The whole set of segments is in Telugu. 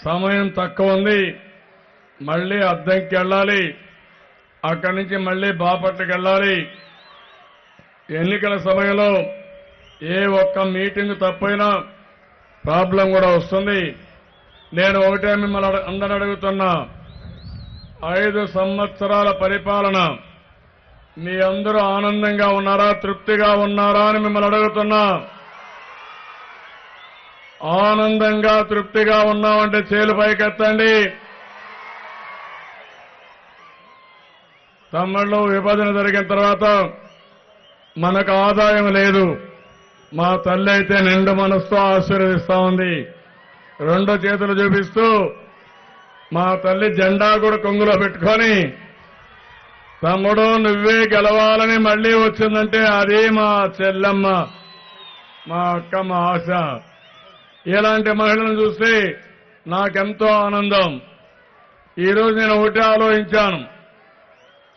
సమయం తక్కువ ఉంది. మళ్ళీ అద్దంకి వెళ్ళాలి, అక్కడి నుంచి మళ్ళీ బాపట్లకి వెళ్ళాలి. ఎన్నికల సమయంలో ఏ ఒక్క మీటింగ్ తప్పైనా ప్రాబ్లం కూడా వస్తుంది. నేను ఒకటే మిమ్మల్ని అందరూ అడుగుతున్నా, 5 సంవత్సరాల పరిపాలన మీ అందరూ ఆనందంగా ఉన్నారా, తృప్తిగా ఉన్నారా అని మిమ్మల్ని అడుగుతున్నా. ఆనందంగా తృప్తిగా ఉన్నామంటే చేలు పైకెత్తండి. తమిళలో విభజన జరిగిన తర్వాత మనకు ఆదాయం లేదు. మా తల్లి అయితే నిండు మనసుతో ఆశీర్వదిస్తా ఉంది. 2 చేతులు చూపిస్తూ మా తల్లి జెండా కూడా కొంగులో పెట్టుకొని, తమ్ముడు నువ్వే గెలవాలని మళ్లీ వచ్చిందంటే అది మా చెల్లెమ్మ, మా అక్క, మా ఆశ. ఇలాంటి మహిళలను చూస్తే నాకెంతో ఆనందం. ఈరోజు నేను ఒకటే ఆలోచించాను,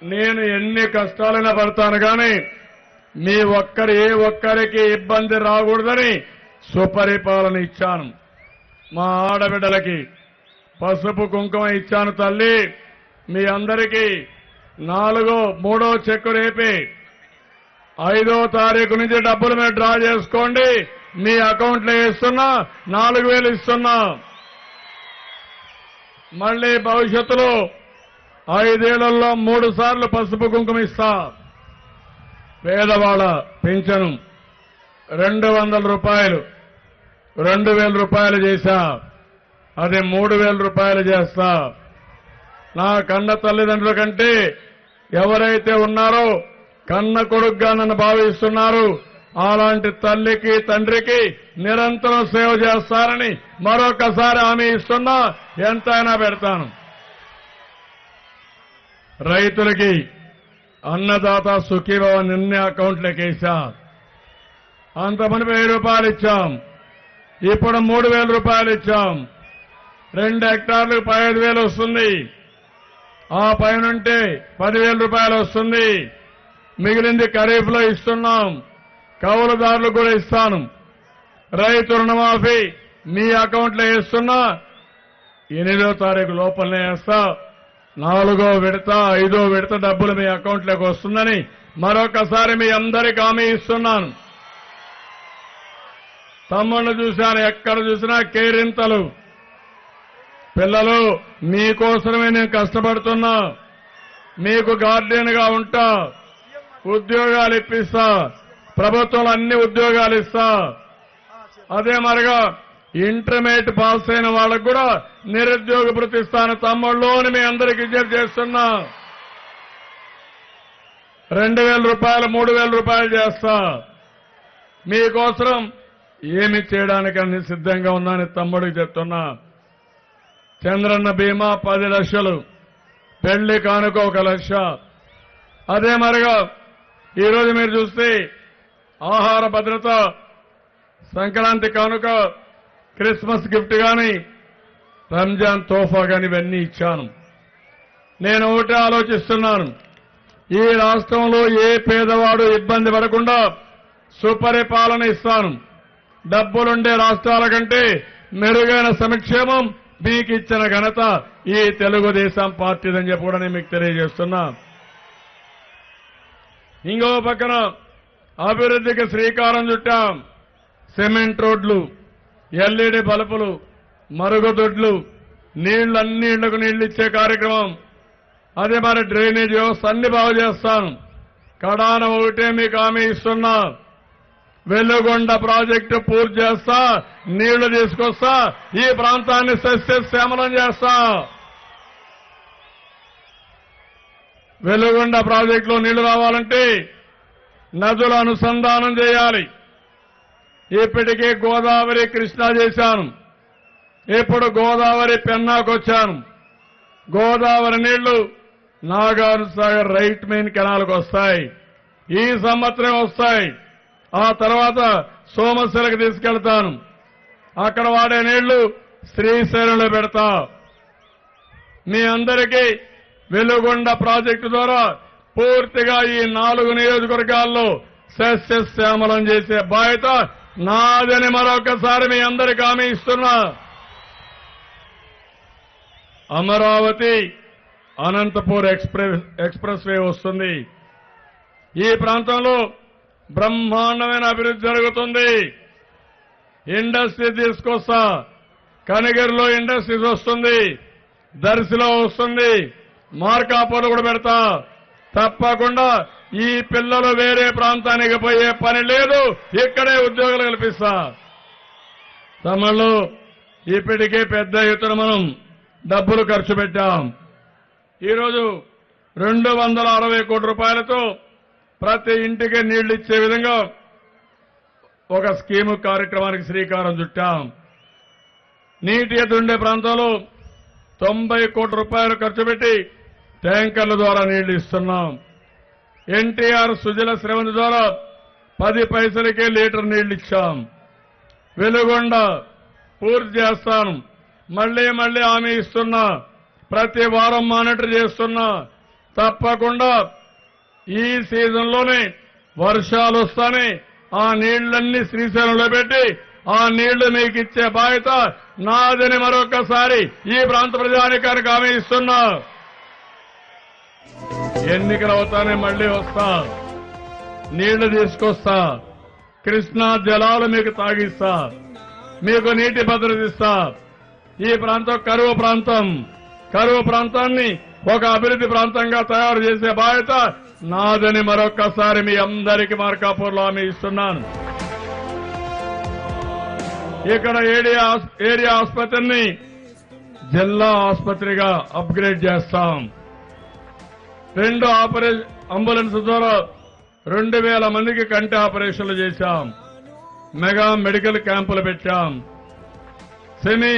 నేను ఎన్ని కష్టాలైనా పడతాను కానీ మీ ఏ ఒక్కరికి ఇబ్బంది రాకూడదని సుపరిపాలన ఇచ్చాను. మా ఆడబిడ్డలకి పసుపు కుంకుమ ఇచ్చాను. తల్లి మీ అందరికీ 3వ చెక్కు రేపి 5వ తారీఖు నుంచి డబ్బులు మీరు డ్రా చేసుకోండి. మీ అకౌంట్లో వేస్తున్నా, 4,000 ఇస్తున్నా. మళ్లీ భవిష్యత్తులో 5 ఏళ్లలో 3 సార్లు పసుపు కుంకుమ ఇస్తా. పేదవాళ్ళ పింఛను 200 రూపాయలు 2,000 రూపాయలు చేశా, అది 3,000 రూపాయలు చేస్తా. నా కన్న తల్లిదండ్రుల కంటే ఎవరైతే ఉన్నారో కన్న కొడుకుగా నన్ను భావిస్తున్నారు, అలాంటి తల్లికి తండ్రికి నిరంతరం సేవ చేస్తారని మరొకసారి హామీ ఇస్తున్నా. ఎంతైనా పెడతాను. రైతులకి అన్నదాత సుఖీభవ నిన్నే అకౌంట్లోకి వేసా. అంతమంది 1000 రూపాయలు ఇచ్చాం, ఇప్పుడు 3,000 రూపాయలు ఇచ్చాం. 2 హెక్టార్లకు 15,000 వస్తుంది. ఆ పైనుంటే 10,000 రూపాయలు వస్తుంది. మిగిలింది ఖరీఫ్లో ఇస్తున్నాం. కౌలుదారులకు కూడా ఇస్తాను. రైతు రుణమాఫీ మీ అకౌంట్లో వేస్తున్నా. 8వ తారీఖు లోపలనే వేస్తా. 4వ విడత 5వ విడత డబ్బులు మీ అకౌంట్లోకి వస్తుందని మరొకసారి మీ అందరికీ హామీ ఇస్తున్నాను. తమ్ముళ్ళు చూశాను, ఎక్కడ చూసినా కేరింతలు. పిల్లలు మీకోసమే నేను కష్టపడుతున్నా, మీకు గార్డియన్ గా ఉంటా, ఉద్యోగాలు ఇప్పిస్తా, ప్రభుత్వంలో అన్ని ఉద్యోగాలు ఇస్తా. అదే మరిగా ఇంటర్మీడియట్ పాస్ అయిన వాళ్ళకు కూడా నిరుద్యోగ భృతి ఇస్తాను. తమ్ముళ్ళు అని మీ అందరికీ విజ్ఞప్తి చేస్తున్నా. 2,000 రూపాయలు 3,000 రూపాయలు చేస్తా. మీకోసం ఏమి చేయడానికని సిద్ధంగా ఉన్నానని తమ్ముడికి చెప్తున్నా. చంద్రన్న బీమా 10 లక్షలు, పెళ్లి కానుక 1 లక్ష. అదే మరిగా ఈరోజు మీరు చూస్తే ఆహార భద్రత, సంక్రాంతి కానుక, క్రిస్మస్ గిఫ్ట్ గాని, రంజాన్ తోఫా గాని ఇవన్నీ ఇచ్చాను. నేను ఒకటే ఆలోచిస్తున్నాను, ఈ రాష్ట్రంలో ఏ పేదవాడు ఇబ్బంది పడకుండా సుపరిపాలన ఇస్తాను. డబ్బులుండే రాష్ట్రాల కంటే మెరుగైన సంక్షేమం మీకు ఇచ్చిన ఘనత ఈ తెలుగుదేశం పార్టీదని చెప్పి కూడా నేను మీకు తెలియజేస్తున్నా. ఇంకో పక్కన అభివృద్ధికి శ్రీకారం చుట్టాం. సిమెంట్ రోడ్లు, ఎల్ఈడి బల్బులు, మరుగుదొడ్లు, అన్ని ఇళ్లకు నీళ్లు ఇచ్చే కార్యక్రమం. అదే మరి డ్రైనేజ్ వ్యవస్థ అన్ని బాగు చేస్తాను. కడాన ఒకటే మీకు హామీ ఇస్తున్నా, వెలుగొండ ప్రాజెక్టు పూర్తి చేస్తా, నీళ్లు తీసుకొస్తా, ఈ ప్రాంతాన్ని సస్యశ్యామలం చేస్తా. వెలుగొండ ప్రాజెక్టులో నీళ్లు రావాలంటే నదుల అనుసంధానం చేయాలి. ఇప్పటికే గోదావరి కృష్ణా చేశాను, ఇప్పుడు గోదావరి పెన్నాకొచ్చాను. గోదావరి నీళ్లు నాగార్జున సాగర్ రైట్ మెయిన్ కెనాల్కు వస్తాయి, ఈ సంవత్సరం వస్తాయి. ఆ తర్వాత సోమశిలకు తీసుకెళ్తాను, అక్కడ వాడే నీళ్లు శ్రీశైలంలో పెడతా. మీ అందరికీ వెలుగొండ ప్రాజెక్టు ద్వారా పూర్తిగా ఈ 4 నియోజకవర్గాల్లో సస్యశ్యామలం చేసే బాధ్యత నాదని మరొకసారి మీ అందరికీ హామీ ఇస్తున్నా. అమరావతి అనంతపూర్ ఎక్స్ప్రెస్ వే వస్తుంది. ఈ ప్రాంతంలో బ్రహ్మాండమైన అభివృద్ధి జరుగుతుంది. ఇండస్ట్రీ తీసుకొస్తా. కనిగిరిలో ఇండస్ట్రీస్ వస్తుంది, దర్శిలో వస్తుంది, మార్కాపూర్లో కూడా పెడతా. తప్పకుండా ఈ పిల్లలు వేరే ప్రాంతానికి పోయే పని లేదు, ఇక్కడే ఉద్యోగాలు కల్పిస్తా. తమిళలో ఇప్పటికే పెద్ద ఎత్తున మనం డబ్బులు ఖర్చు పెట్టాం. ఈరోజు 260 కోట్ల రూపాయలతో ప్రతి ఇంటికి నీళ్లు ఇచ్చే విధంగా ఒక స్కీము కార్యక్రమానికి శ్రీకారం చుట్టాం. నీటి ఎత్తు ఉండే ప్రాంతంలో 90 కోట్ల రూపాయలు ఖర్చు పెట్టి ట్యాంకర్ల ద్వారా నీళ్లు ఇస్తున్నాం. ఎన్టీఆర్ సుజల శ్రవంతి ద్వారా 10 పైసలకే లీటర్ నీళ్లు ఇచ్చాం. వెలుగొండ పూర్తి చేస్తాను. మళ్లీ హామీ ఇస్తున్నా. ప్రతి వారం మానిటర్ చేస్తున్నా. తప్పకుండా ఈ సీజన్లోనే వర్షాలు వస్తానే ఆ నీళ్లన్నీ శ్రీశైలంలో పెట్టి ఆ నీళ్లు మీకు ఇచ్చే బాధ్యత నాదని మరొకసారి ఈ ప్రాంత ప్రజానికానికి హామీ ఇస్తున్నా. ఎన్నికలు అవుతానే మళ్లీ వస్తా, నీళ్లు తీసుకొస్తా, కృష్ణా జలాలు మీకు తాగిస్తా, మీకు నీటి భద్రత ఇస్తా. ఈ ప్రాంతం కరువు ప్రాంతాన్ని ఒక అభివృద్ధి ప్రాంతంగా తయారు చేసే బాధ్యత నాదని మరొక్కసారి మీ అందరికీ మార్కాపూర్లో హామీ ఇస్తున్నాను. ఇక్కడ ఏరియా ఆసుపత్రిని జిల్లా ఆసుపత్రిగా అప్గ్రేడ్ చేస్తాం. 2 అంబులెన్స్ ద్వారా 2000 మందికి కంటి ఆపరేషన్లు చేశాం. మెగా మెడికల్ క్యాంపులు పెట్టాం. సెమీ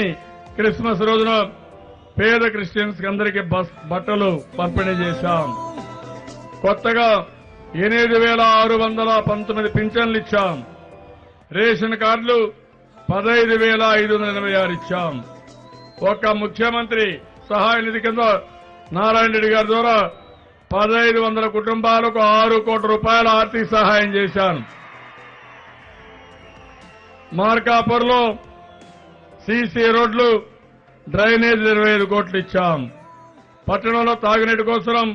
క్రిస్మస్ రోజున పేద క్రిస్టియన్స్ కి అందరికీ బట్టలు పంపిణీ చేశాం. కొత్తగా 8619 పింఛన్లు ఇచ్చాం. రేషన్ కార్డులు 15,586 ఇచ్చాం. ఒక ముఖ్యమంత్రి సహాయ నిధి కింద నారాయణ రెడ్డి గారి ద్వారా 1500 కుటుంబాలకు 6 కోట్ల రూపాయల ఆర్థిక సహాయం చేశాను. మార్కాపూర్లో సీసీ రోడ్లు, డ్రైనేజ్ 25 కోట్లు ఇచ్చాం. పట్టణంలో తాగునీటి కోసం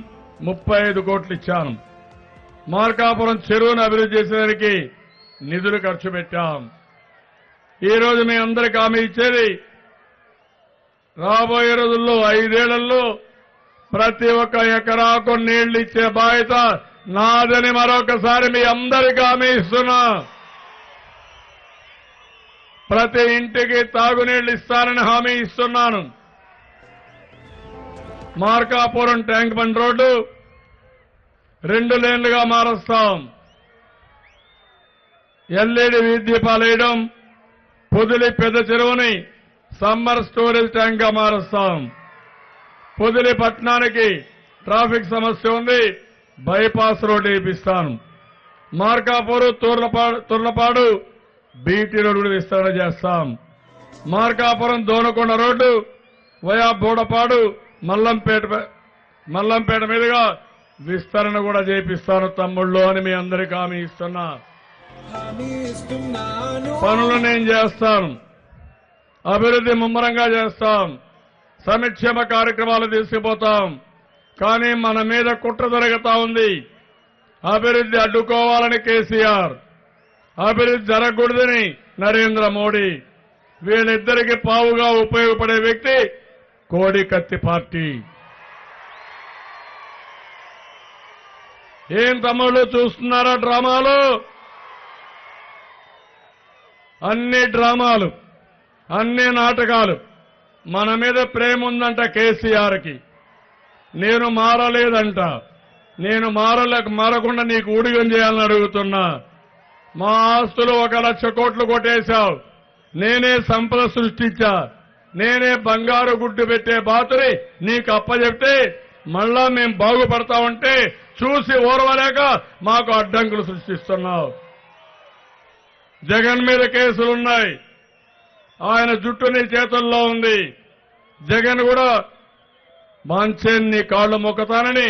35 కోట్లు ఇచ్చాను. మార్కాపురం చెరువును అభివృద్ధి చేసేదానికి నిధులు ఖర్చు పెట్టాం. ఈ రోజు మీ అందరికీ హామీ ఇచ్చేది, రాబోయే రోజుల్లో 5 ఏళ్లలో ప్రతి ఒక్క ఎకరాకు నీళ్లు ఇచ్చే బాధ్యత నాదని మరొకసారి మీ అందరికీ హామీ ఇస్తున్నా. ప్రతి ఇంటికి తాగునీళ్లు ఇస్తానని హామీ ఇస్తున్నాను. మార్కాపురం ట్యాంక్ బండ్ రోడ్డు 2 లేన్లుగా మారుస్తాం. ఎల్ఈడి వీధి దీపాలు వేయడం, పొదిలి పెద్ద చెరువుని సమ్మర్ స్టోరేజ్ ట్యాంక్ గా మారుస్తాం. పొదిలి పట్టణానికి ట్రాఫిక్ సమస్య ఉంది, బైపాస్ రోడ్డు వేయిస్తాను. మార్కాపూర్ తుర్లపాడు బీటీ రోడ్డు విస్తరణ చేస్తాం. మార్కాపురం దోనకొండ రోడ్డు వయా బోడపాడు మల్లంపేట మీదుగా విస్తరణ కూడా చేపిస్తాను తమ్ముళ్ళు అని మీ అందరికీ హామీ ఇస్తున్నా. పనులు నేను చేస్తాను. అభివృద్ధి ముమ్మరంగా చేస్తాం. సంక్షేమ కార్యక్రమాలు తీసుకుపోతాం. కానీ మన మీద కుట్ర జరుగుతా ఉంది. అభివృద్ధి అడ్డుకోవాలని కేసీఆర్, అభివృద్ధి జరగకూడదని నరేంద్ర మోడీ. వీళ్ళిద్దరికి పావుగా ఉపయోగపడే వ్యక్తి కోడికత్తి పార్టీ. ఏం తమ్ముళ్ళు చూస్తున్నారా డ్రామాలు? అన్ని డ్రామాలు, అన్ని నాటకాలు. మన మీద ప్రేమ ఉందంట కేసీఆర్కి. నేను మారలేదంట. నేను మారకుండా నీకు ఊడిగం చేయాలని అడుగుతున్నా. మా ఆస్తులు 1 లక్ష కోట్లు కొట్టేశావు. నేనే సంపద సృష్టించా. నేనే బంగారు గుడ్డు పెట్టే బాతుని నీకు అప్పచెప్తే మళ్ళా మేం బాగుపడతామంటే చూసి ఓర్వలేక మాకు అడ్డంకులు సృష్టిస్తున్నావు. జగన్ మీద కేసులున్నాయి. ఆయన జుట్టు నీ చేతుల్లో ఉంది. జగన్ కూడా మాంచేన్ నీ కాళ్లు మొక్కతానని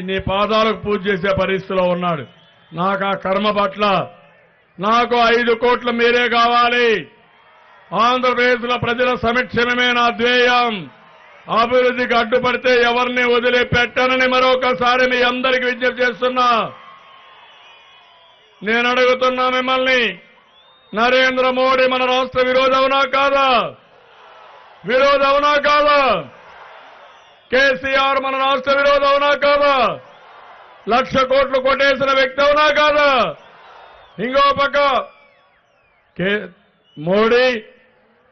నీ పాదాలకు పూజ చేసే పరిస్థితిలో ఉన్నాడు. నాకు ఆ కర్మ పట్ల నాకు 5 కోట్లు మీరే కావాలి. ఆంధ్రప్రదేశ్లో ప్రజల సంక్షేమమే నా ధ్యేయం. అభివృద్ధికి అడ్డుపడితే ఎవరిని వదిలిపెట్టనని మరొకసారి మీ అందరికీ విజ్ఞప్తి చేస్తున్నా. నేను అడుగుతున్నా మిమ్మల్ని, నరేంద్ర మోడీ మన రాష్ట్ర విరోధి అవునా కాదా? విరోధి అవునా కాదా? కేసీఆర్ మన రాష్ట్ర విరోధి అవునా కాదా? 1,00,000 కోట్లు కొట్టేసిన వ్యక్తి అవునా కాదా? ఇంకో పక్క మోడీ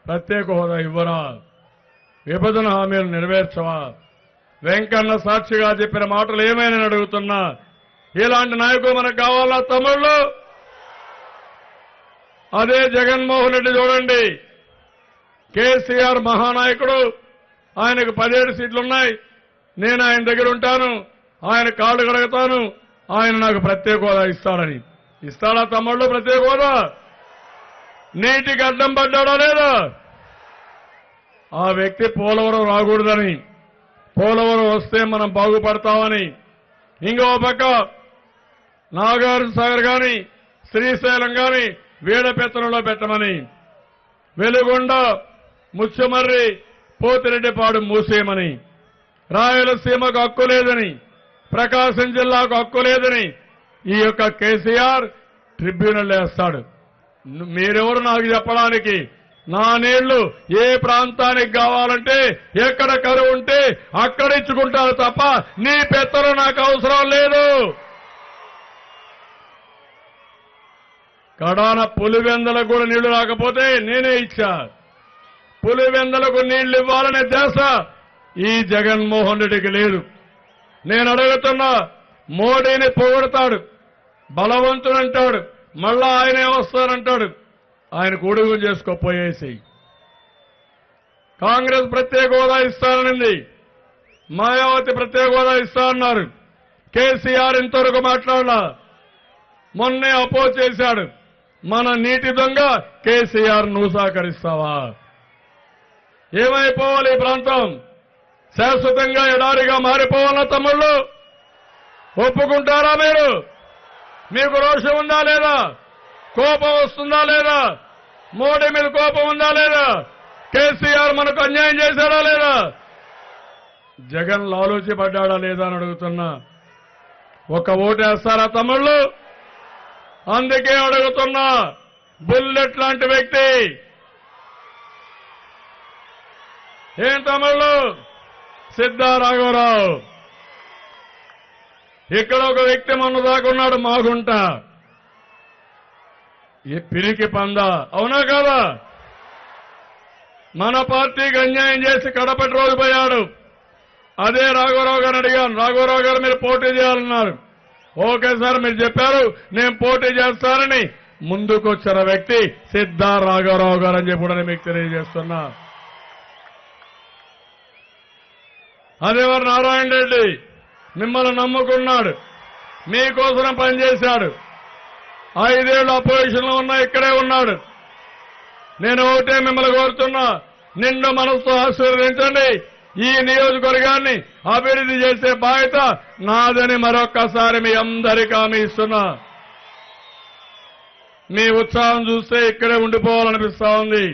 ప్రత్యేక హోదా ఇవ్వరా? విభజన హామీలు నెరవేర్చవా? వెంకన్న సాక్షిగా చెప్పిన మాటలు ఏమైనా అడుగుతున్నా. ఇలాంటి నాయకులు మనకు కావాలా తమ్ముళ్ళు? అదే జగన్మోహన్ రెడ్డి చూడండి, కేసీఆర్ మహానాయకుడు, ఆయనకు 17 సీట్లున్నాయి. నేను ఆయన దగ్గర ఉంటాను, ఆయన కాళ్ళు కడుగుతాను, ఆయన నాకు ప్రత్యేక హోదా ఇస్తాడని. ఇస్తాడా తమ్ముళ్ళు ప్రత్యేక హోదా? నీటికి అడ్డం పడ్డాడా లేదా? ఆ వ్యక్తి పోలవరం రాకూడదని, పోలవరం వస్తే మనం బాగుపడతామని, ఇంకో పక్క నాగార్జున సాగర్ గాని శ్రీశైలం గాని వీడపెత్తనంలో పెట్టమని, వెలుగొండ ముచ్చమర్రి పోతిరెడ్డిపాడు మూసేయమని, రాయలసీమకు హక్కు లేదని, ప్రకాశం జిల్లాకు హక్కు లేదని ఈ యొక్క కేసీఆర్ ట్రిబ్యునల్ వేస్తాడు. మీరెవరు నాకు చెప్పడానికి? నా నీళ్లు ఏ ప్రాంతానికి కావాలంటే, ఎక్కడ కరువు ఉంటే అక్కడ ఇచ్చుకుంటారు తప్ప నీ పెత్తనం నాకు అవసరం లేదు. కడాన పులివెందలకు కూడా నీళ్లు రాకపోతే నేనే ఇచ్చా. పులివెందలకు నీళ్లు ఇవ్వాలనే ధ్యాస ఈ జగన్మోహన్ రెడ్డికి లేదు. నేను అడుగుతున్నా, మోడీని పొగడతాడు, బలవంతుడంటాడు, మళ్ళా ఆయనే వస్తానంటాడు. ఆయన కొడుకు చేసుకోపోయేసి కాంగ్రెస్ ప్రత్యేక హోదా ఇస్తాననింది, మాయావతి ప్రత్యేక హోదా ఇస్తానన్నారు. కేసీఆర్ ఇంతవరకు మాట్లాడలా, మొన్నే అపోజ్ చేశాడు. మన నీటి దొంగ కేసీఆర్ నువ్వు సహకరిస్తావా? ఏమైపోవాలి ఈ ప్రాంతం? శాశ్వతంగా ఎడారిగా మారిపోవాలా తమ్ముళ్ళు? ఒప్పుకుంటారా మీరు? మీకు రోషం ఉందా లేదా? కోపం వస్తుందా లేదా? మోడీ మీద కోపం ఉందా లేదా? కేసీఆర్ మనకు అన్యాయం చేశాడా లేదా? జగన్ లాలూచి పడ్డాడా లేదా అని అడుగుతున్నా. ఒక ఓటేస్తారా తమ్ముళ్ళు? అందుకే అడుగుతున్నా, బుల్లెట్ లాంటి వ్యక్తి ఏం తమ్ముళ్ళు? సిద్ధారాఘవరావు. ఇక్కడ ఒక వ్యక్తి మొన్న దాకున్నాడు మాగుంట, ఈ పిరికి పంద, అవునా కాదా? మన పార్టీకి అన్యాయం చేసి కడపటి రోజు పోయాడు. అదే రాఘవరావు గారిని అడిగాను, రాఘవరావు గారు మీరు పోటీ చేయాలన్నారు. ఓకే సార్ మీరు చెప్పారు, నేను పోటీ చేస్తానని ముందుకొచ్చిన వ్యక్తి సిద్ధారాఘవరావు గారు అని చెప్పి కూడా మీకు తెలియజేస్తున్నా. అదేవారు నారాయణ రెడ్డి మిమ్మల్ని నమ్ముకున్నాడు, మీకోసం పనిచేశాడు. 5 ఏళ్లు అపోజిషన్ లో ఉన్నా ఇక్కడే ఉన్నాడు. నేను ఒకటే మిమ్మల్ని కోరుతున్నా, నిండు మనసుతో ఆశీర్వదించండి. ఈ నియోజకవర్గాన్ని అభివృద్ధి చేసే బాధ్యత నాదని మరొక్కసారి మీ అందరికీ హామీ ఇస్తున్నా. మీ ఉత్సాహం చూస్తే ఇక్కడే ఉండిపోవాలనిపిస్తా ఉంది.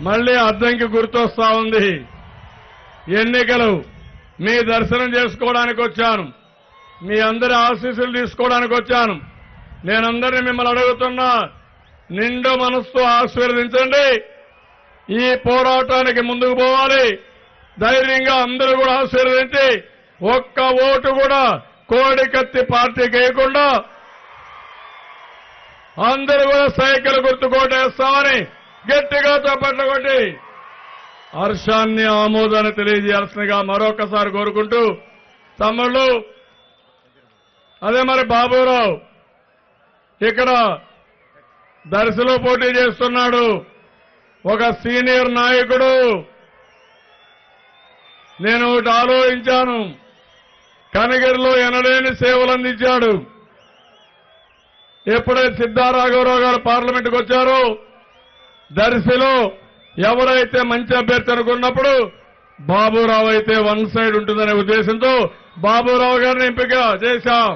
మళ్లీ అద్దంకి గుర్తొస్తా ఉంది. ఎన్నికలు మీ దర్శనం చేసుకోవడానికి వచ్చాను, మీ అందరి ఆశీస్సులు తీసుకోవడానికి వచ్చాను. నేనందరినీ మిమ్మల్ని అడుగుతున్నా, నిండు మనసుతో ఆశీర్వదించండి. ఈ పోరాటానికి ముందుకు పోవాలి. ధైర్యంగా అందరూ కూడా ఆశీర్వదించి ఒక్క ఓటు కూడా కోడికత్తి పార్టీకి వేయకుండా అందరూ కూడా సైకిల్ గుర్తు కోటేస్తామని గట్టిగా చప్పట్లు కొట్టి హర్షాన్ని ఆమోదాన్ని తెలియజేయాల్సిందిగా మరొకసారి కోరుకుంటూ, తమ్ముళ్ళు అదే మరి బాబురావు ఇక్కడ దర్శిలో పోటీ చేస్తున్నాడు, ఒక సీనియర్ నాయకుడు. నేను ఒకటి ఆలోచించాను, కనగిరిలో ఎనలేని సేవలు అందించాడు. ఎప్పుడైతే సిద్ధారాఘవరావు గారు పార్లమెంటుకు వచ్చారో దర్శిలో ఎవరైతే మంచి అభ్యర్థి అనుకున్నప్పుడు బాబురావు అయితే వన్ సైడ్ ఉంటుందనే ఉద్దేశంతో బాబురావు గారిని ఎంపిక చేశాం.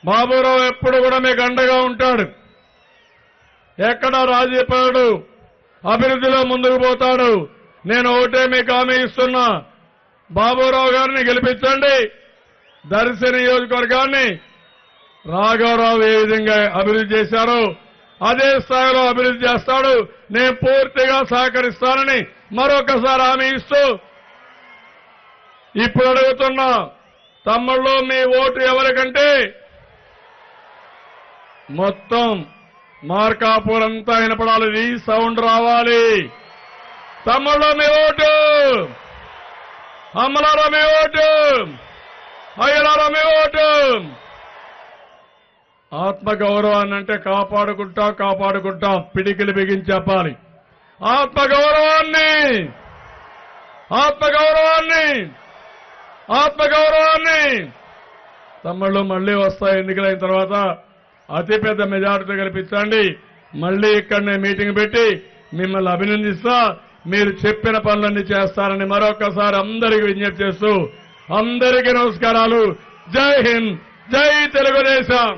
బాబురావు ఎప్పుడు కూడా మీకు అండగా ఉంటాడు. ఎక్కడ రాజీ పడడు, అభివృద్ధిలో ముందుకు పోతాడు. నేను ఒకటే మీకు హామీ ఇస్తున్నా, బాబురావు గారిని గెలిపించండి. దర్శి నియోజకవర్గాన్ని రాఘవరావు ఏ విధంగా అభివృద్ధి చేశారో అదే స్థాయిలో అభివృద్ధి చేస్తాడు. నేను పూర్తిగా సహకరిస్తానని మరొకసారి హామీ ఇస్తూ ఇప్పుడు అడుగుతున్నా, తమ్ముళ్ళు మీ ఓటు ఎవరికంటే మొత్తం మార్కాపూర్ అంతా వినపడాలి, ఈ సౌండ్ రావాలి. తమ్ముళ్ళు మీ ఓటు, అమ్మలారా మీ ఓటు, అయ్యలారా మీ ఓటు. ఆత్మగౌరవాన్ని అంటే కాపాడుకుంటాం, పిడికిలు బిగించి చెప్పాలి. ఆత్మగౌరవాన్ని తమ్ముళ్ళు మళ్లీ వస్తాయి. ఎన్నికలైన తర్వాత అతిపెద్ద మెజారిటీ కల్పించండి. మళ్లీ ఇక్కడనే మీటింగ్ పెట్టి మిమ్మల్ని అభినందిస్తా. మీరు చెప్పిన పనులన్నీ చేస్తారని మరొకసారి అందరికీ విజ్ఞప్తి చేస్తూ అందరికీ నమస్కారాలు. జై హింద్, జై తెలుగుదేశం.